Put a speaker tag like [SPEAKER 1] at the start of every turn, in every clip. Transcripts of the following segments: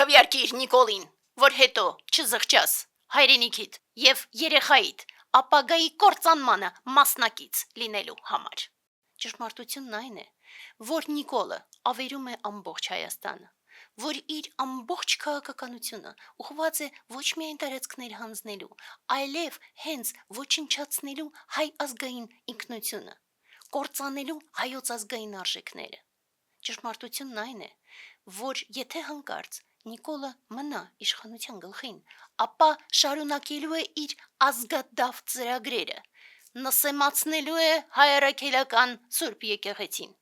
[SPEAKER 1] քվեարկիր Նիկոլին, որ հետո չզղջաս հայրենիքիդ եւ երեխայիդ ապագայի կործանմանը մասնակից լինելու համար։ Ճշմարտությունն այն է, որ Նիկոլը ավերում է ամբողջ Հայաստանը, որ իր ամբողջ քաղաքականությունը ուղղված է ոչ միայն տարածքներ հանձնելու, այլև հենց ոչնչացնելու հայ ազգային ինքնությունը, կործանելու հայոց ազգային արժեքները։ Ճշմարտությունն այն է, որ եթե հանկարծ Նիկոլը մնա իշխանության գլխին, ապա շարունակելու է իր ազգադավ ծրագրերը, նսեմացնելու է հայրաքելական Սուրբ եկեղեցին,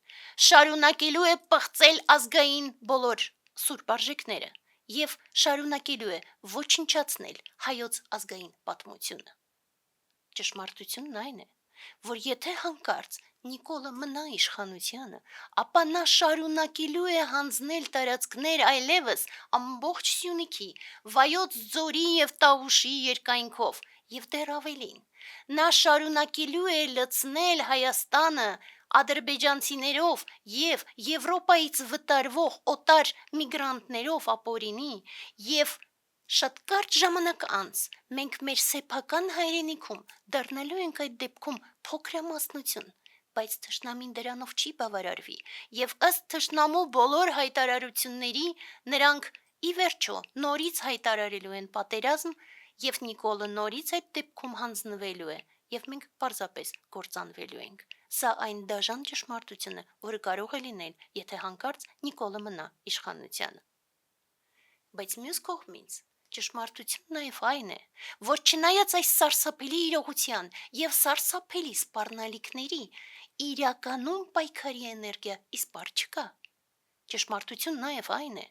[SPEAKER 1] շարունակելու է պղծել ազգային բոլոր սուրբ արժեքները և շարունակելու է ոչնչացնել հայոց ազգային պատմությունը։ Ճշմարտությունն այն է, որ եթե հանկարծ Նիկոլը մնա իշխանությանը, ապա նա շարունակելու է հանձնել տարածքներ այլևս ամբողջ Սյունիքի, Վայոց ձորի և Տավուշի երկայնքով և դեռ ավելին, նա շարունակելու է լցնել Հայաստանը ադրբեջանցիներով և Եվրոպայից վտարվող օտար միգրանտներով ապօրինի և շատ կարճ ժամանակ անց մենք մեր սեփական հայրենիքում դառնալու ենք այդ դեպքում փոքրամասնություն, բայց թշնամին դրանով չի բավարարվի և ըստ թշնամու բոլոր հայտարարությունների նրանք ի վերջո նորից հայտարարելու են պատերազմ և Նիկոլը նորից այդ դեպքում հանձնվելու է և մենք պարզապես կործանվելու ենք։ Սա այն դաժան ճշմարտությունը, որը կարող է լինել, եթե հանկարծ Նիկոլը մնա իշխանությանը։ Բայց մյուս կողմից ճշմարտությունն նաև այն է, որ չնայած այս սարսափելի իրողության և սարսափելի սպառնալիքների, իրականում պայքարի էներգիա իսպառ չկա։ Ճշմարտությունն նաև այն է,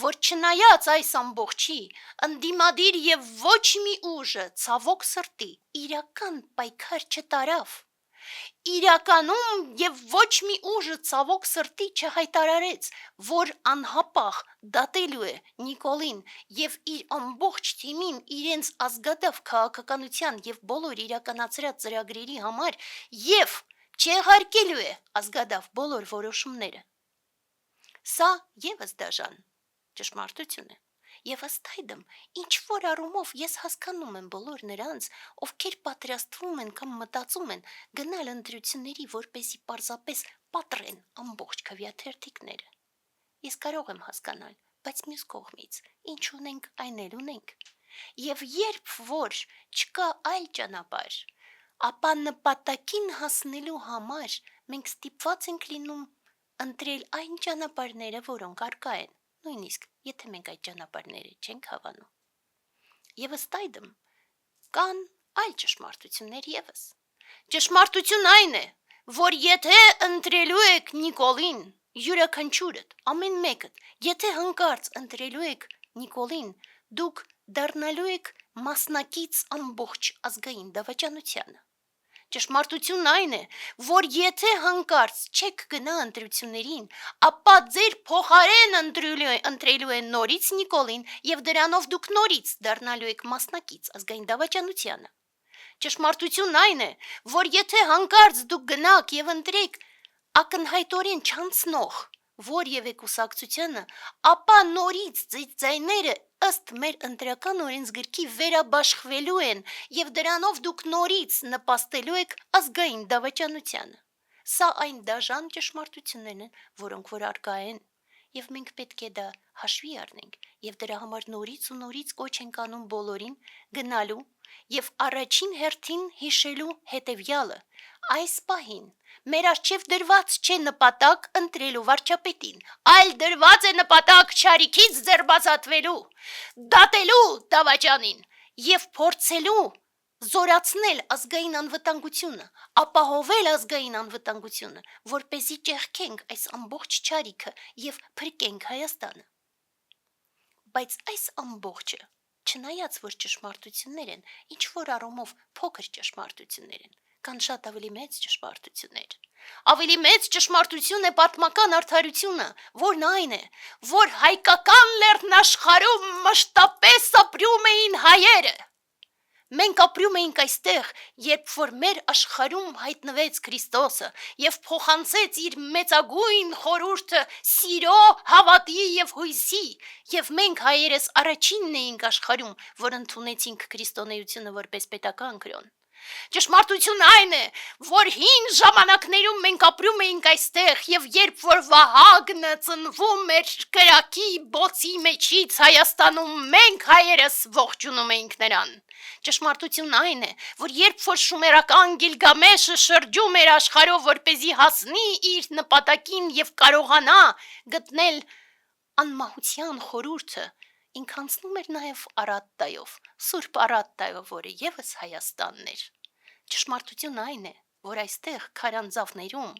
[SPEAKER 1] որ չնայած այս ամբողջի, ընդդիմադիր և ոչ մի ուժը ցավոք սրտի իրական պայքար չտարավ, իրականում և ոչ մի ուժը ցավոք սրտի չհայտարարեց, որ անհապաղ դատելու է Նիկոլին և իր ամբողջ թիմին իրենց ազգադավ քաղաքականության և բոլոր իրականացրած ծրագրերի համար և չեղարկելու է ազգադավ բոլոր որոշումները։ Սա ևս դաժան ճշմարտություն է և ըստ այդմ ինչ-որ առումով ես հասկանում եմ բոլոր նրանց, ովքեր պատրաստվում են կամ մտածում են գնալ ընտրությունների, որպեսզի պարզապես պատռեն ամբողջ քվեաթերթիկները։ Ես կարող եմ հասկանալ, բայց մյուս կողմից ինչ ունենք, այն էլ ունենք։ Եվ երբ որ չկա այլ ճանապարհ, ապա նպատակին հասնելու համար մենք ստիպված ենք լինում ընտրել այն ճանապարհները, որոնք առկա են, նույնիսկ եթե մենք այդ ճանապարհները չենք հավանում։ Եվ ըստ այդմ կան այլ ճշմարտություններ ևս։ Ճշմարտությունն այն է, որ եթե ընտրելու եք Նիկոլին, յուրաքանչյուրդ, ամեն մեկդ, եթե հանկարծ ընտրելու եք Նիկոլին, դուք դառնալու եք մասնակից ամբողջ ազգային դավաճանությանը։ Ճշմարտությունն այն է, որ եթե հանկարծ չեք գնա ընտրություններին, ապա ձեր փոխարեն ընտրելու են նորից Նիկոլին և դրանով դուք նորից դառնալու եք մասնակից ազգային դավաճանությանը։ Ճշմարտությունն այն է, որ եթե հանկարծ դուք գնաք և ընտրեք ակնհայտորեն չանցնող որևէ կուսակցությանը, ապա նորից ձեր ձայները ըստ մեր ընտրական օրենսգրքի վերաբաշխվելու են և դրանով դուք նորից նպաստելու եք ազգային դավաճանությանը։ Սա այն դաժան ճշմարտություններն են, որոնք որ առկա են, և մենք պետք է դա հաշվի առնենք և դրա համար նորից ու նորից կոչ ենք անում բոլորին գնալու և առաջին հերթին հիշելու հետևյալը. այս պահին մեր առջև դրված չէ նպատակ ընտրելու վարչապետին, այլ դրված է նպատակ չարիքից ձերբազատվելու, դատելու դավաճանին և փորձելու զորացնել ազգային անվտանգությունը, ապահովել ազգային անվտանգությունը, որպեսզի ճեղքենք այս ամբողջ չարիքը և փրկենք Հայաստանը։ Բայց այս ամբողջը, չնայած որ ճշմարտություններ են, ինչ-որ առումով փոքր ճշմարտություններ են, կան շատ ավելի մեծ ճշմարտություններ։ Ավելի մեծ ճշմարտություն է պատմական արդարությունը, որն այն է, որ հայկական լեռնաշխարհում մշտապես ապրում էին հայերը, Մենք ապրում էինք այստեղ, երբ որ մեր աշխարհում հայտնվեց Քրիստոսը եւ փոխանցեց իր մեծագույն խորհուրդը սիրո, հավատի եւ հույսի, եւ մենք հայերս առաջինն էինք աշխարհում, որ ընդունեցինք քրիստոնեությունը որպես պետական կրոն։ Ճշմարտությունն այն է, որ հին ժամանակներում մենք ապրում էինք այստեղ եւ երբ որ Վահագնը ծնվում էր կրակի բոցի մեջից Հայաստանում, մենք հայերս ողջունում էինք նրան։ Ճշմարտությունն այն է, որ երբ որ շումերական Գիլգամեշը շրջում էր աշխարհով, որպեսզի հասնի իր նպատակին եւ կարողանա գտնել անմահության խորհուրդը, ինքը անցնում էր նաև Արատտայով, Սուրբ Արատտայով, որը եւս Հայաստանն էր։ Ճշմարտությունն այն է, որ այստեղ քարանձավներում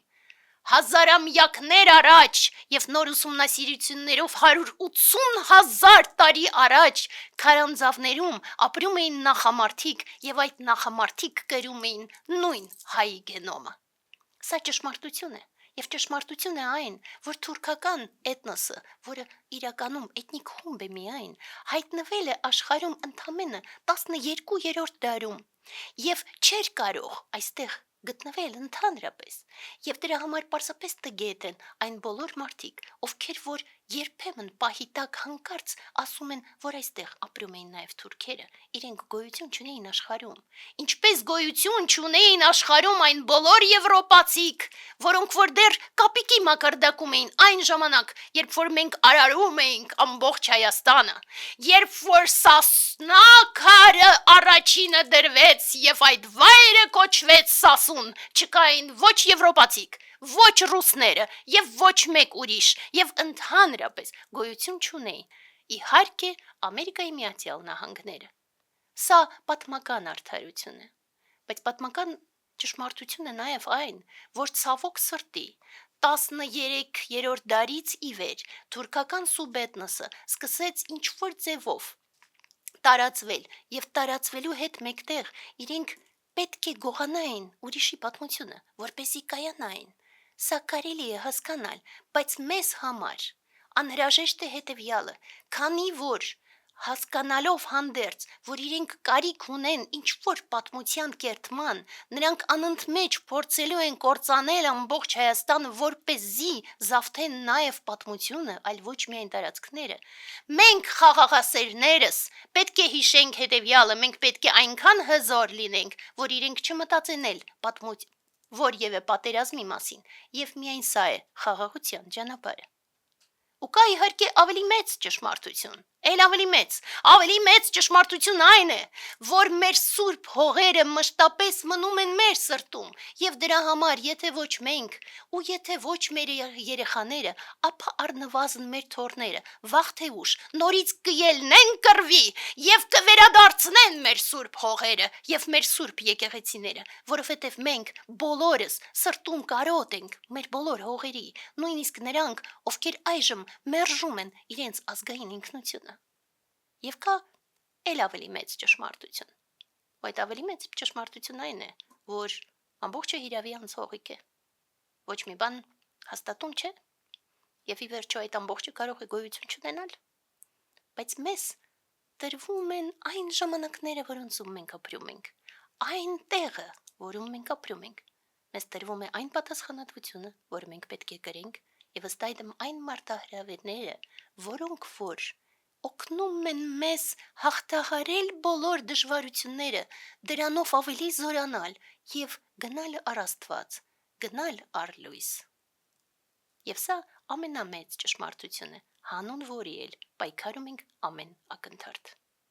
[SPEAKER 1] հազարամյակներ առաջ եւ նոր ուսումնասիրություններով 180,000 տարի առաջ քարանձավներում ապրում էին նախամարդիկ եւ այդ նախամարդիկ կրում էին նույն հայի գենոմը։ Սա ճշմարտություն է։ Եվ ճշմարտություն է այն, որ թուրքական էթնոսը, որը իրականում էթնիկ խումբ է միայն, հայտնվել է աշխարհում ընդամենը 12-րդ դարում եւ չէր կարող այստեղ գտնվել ընդհանրապես, եւ դրա համար պարզապես տգետ են այն բոլոր մարդիկ, ովքեր որ երբեմն պահի տակ հանկարծ ասում են, որ այստեղ ապրում էին նաև թուրքերը, իրենք գոյություն չունեին աշխարհում, ինչպես գոյություն չունեին աշխարհում այն բոլոր եվրոպացիք, որոնք որ դեռ կապիկի մակարդակում էին այն ժամանակ, երբ որ մենք արարում էինք ամբողջ Հայաստանը, երբ որ Սասնա քարը առաջինը դրվեց եւ այդ վայրը կոչվեց Սասուն, չկային ոչ եվրոպացիք, ոչ ռուսները եւ ոչ մեկ ուրիշ եւ ընդհանրապես գոյություն չունեին, իհարկե Ամերիկայի Միացյալ Նահանգները։ Սա պատմական արդարություն է, բայց պատմական ճշմարտությունը նաև այն, որ ցավոք սրտի 13-րդ դարից ի վեր թուրքական սուբեթնոսը սկսեց ինչ-որ ձևով տարածվել եւ տարածվելու հետ մեկտեղ իրենք պետք է գողանային ուրիշի պատմությունը, որպեսզի կայանային։ Սա կարելի է հասկանալ, բայց մեզ համար անհրաժեշտ է հետևյալը, քանի որ հասկանալով հանդերձ, որ իրենք կարիք ունեն ինչ-որ պատմության կերտման, նրանք անընդմեջ փորձելու են կործանել ամբողջ Հայաստանը, որպեսզի զավթեն նաև պատմությունը, այլ ոչ միայն տարածքները։ Մենք խաղաղասերներս պետք է հիշենք հետևյալը, մենք պետք է այնքան հզոր լինենք, որ իրենք չմտածեն էլ որևէ պատերազմի մասին, եւ միայն սա է խաղաղության ճանապարհը։ Ու կա իհարկե ավելի մեծ ճշմարտություն, ավելի մեծ ճշմարտություն այն է, որ մեր սուրբ հողերը մշտապես մնում են մեր սրտում, եւ դրա համար եթե ոչ մենք, ու եթե ոչ մեր երեխաները, ապա առնվազն մեր թոռները, վաղ թե ուշ, նորից կելնեն կռվի եւ կվերադարձնեն մեր սուրբ հողերը եւ մեր սուրբ եկեղեցիները, որովհետեւ մենք բոլորս սրտում կարոտ ենք մեր բոլոր հողերի, նույնիսկ նրանք, ովքեր այժմ մերժում են իրենց ազգային ինքնությունը։ Եվ կա էլ ավելի մեծ ճշմարտություն։ Այդ ավելի մեծ ճշմարտությունն այն է, որ ամբողջը հիրավի անցողիկ է։ Ոչ մի բան հաստատում չէ, եւ ի վերջո այդ ամբողջը կարող է գոյություն չունենալ, բայց մեզ տրվում են այն ժամանակները, որոնցում մենք ապրում ենք, այն տեղը, որում մենք ապրում ենք։ Մեզ տրվում է այն պատասխանատվությունը, որը մենք պետք է կրենք, եւ ըստ այդմ այն մարտահրավերները, որոնք որ օգնում են մեզ հաղթահարել բոլոր դժվարությունները, դրանով ավելի զորանալ եւ գնալ առ Աստված, գնալ առ լույս։ Եվ սա ամենամեծ ճշմարտությունը, հանուն որի էլ պայքարում ենք ամեն ակնթարթ։